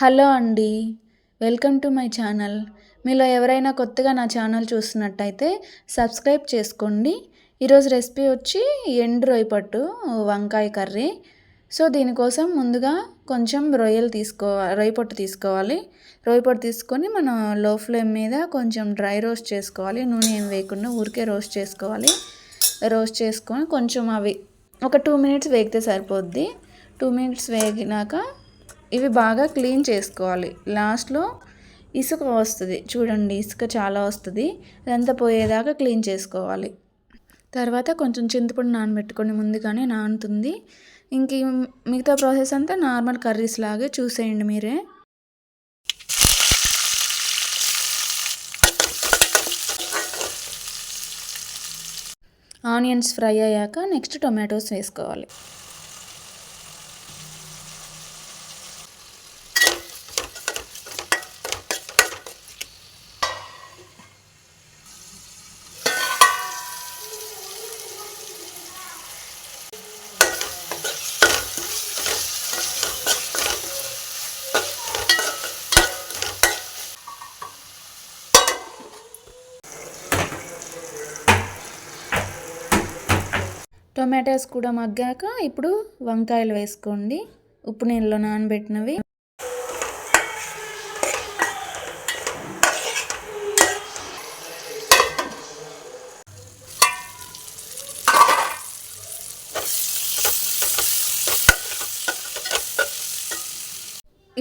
Hello అండి. Welcome to my channel. మీలో ఎవరైనా కొత్తగా నా ఛానల్ చూస్తున్నట్టయితే సబ్స్క్రైబ్ చేసుకోండి. ఈరోజు రెసిపీ వచ్చి ఎండు రొయ్యపట్టు వంకాయ కర్రీ. సో దీనికోసం ముందుగా కొంచెం రొయ్యపట్టు తీసుకోవాలి. రొయ్యపట్టు తీసుకొని మనం లో ఫ్లేమ్ మీద కొంచెం డ్రై రోస్ట్ చేసుకోవాలి. నూనె ఏం వేయకుండా ఊరికే రోస్ట్ చేసుకోవాలి. రోస్ట్ చేసుకొని కొంచెం అవి ఒక 2 మినిట్స్ వేగితే సరిపోద్ది. 2 మినిట్స్ వేగినాక ఇవి బాగా క్లీన్ చేసుకోవాలి. లాస్ట్లో ఇసుక వస్తుంది చూడండి, ఇసుక చాలా వస్తుంది. అదంతా పోయేదాకా క్లీన్ చేసుకోవాలి. తర్వాత కొంచెం చింతపండు నానబెట్టుకొని ముందుగానే నానుతుంది. ఇంక మిగతా ప్రాసెస్ అంతా నార్మల్ కర్రీస్ లాగే చూసేయండి మీరే. ఆనియన్స్ ఫ్రై అయ్యాక నెక్స్ట్ టొమాటోస్ వేసుకోవాలి. టొమాటోస్ కూడా మగ్గాక ఇప్పుడు వంకాయలు వేసుకోండి, ఉప్పు నీళ్ళలో నానబెట్టినవి.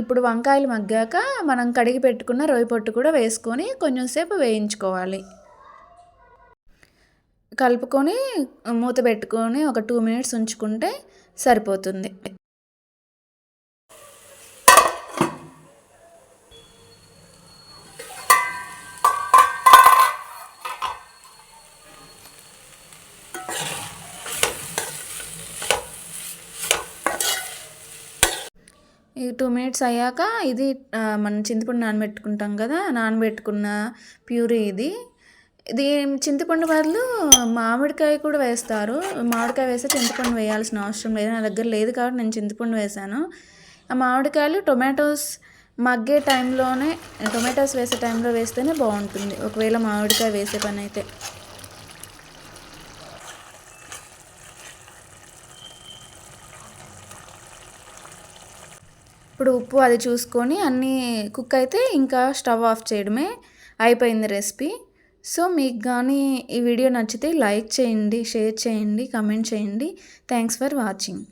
ఇప్పుడు వంకాయలు మగ్గాక మనం కడిగి పెట్టుకున్న రొయ్యపొట్టు కూడా వేసుకొని కొంచెం సేపు వేయించుకోవాలి. కలుపుకొని మూత పెట్టుకొని ఒక 2 మినిట్స్ ఉంచుకుంటే సరిపోతుంది. ఈ 2 మినిట్స్ అయ్యాక ఇది మనం చింతపండు నానబెట్టుకుంటాం కదా, నానబెట్టుకున్న ప్యూరీ ఇది. చింతపండు బదులు మామిడికాయ కూడా వేస్తారు. మామిడికాయ వేస్తే చింతపండు వేయాల్సిన అవసరం లేదు. నా దగ్గర లేదు కాబట్టి నేను చింతపండు వేసాను. ఆ మామిడికాయలు టొమాటోస్ మగ్గే టైంలోనే, టొమాటోస్ వేసే టైంలో వేస్తేనే బాగుంటుంది ఒకవేళ మామిడికాయ వేసే పని అయితే. ఇప్పుడు ఉప్పు అది చూసుకొని అన్నీ కుక్ అయితే ఇంకా స్టవ్ ఆఫ్ చేయడమే, అయిపోయింది రెసిపీ. సో మీకు కానీ ఈ వీడియో నచ్చితే లైక్ చేయండి, షేర్ చేయండి, కమెంట్ చేయండి. Thanks for watching.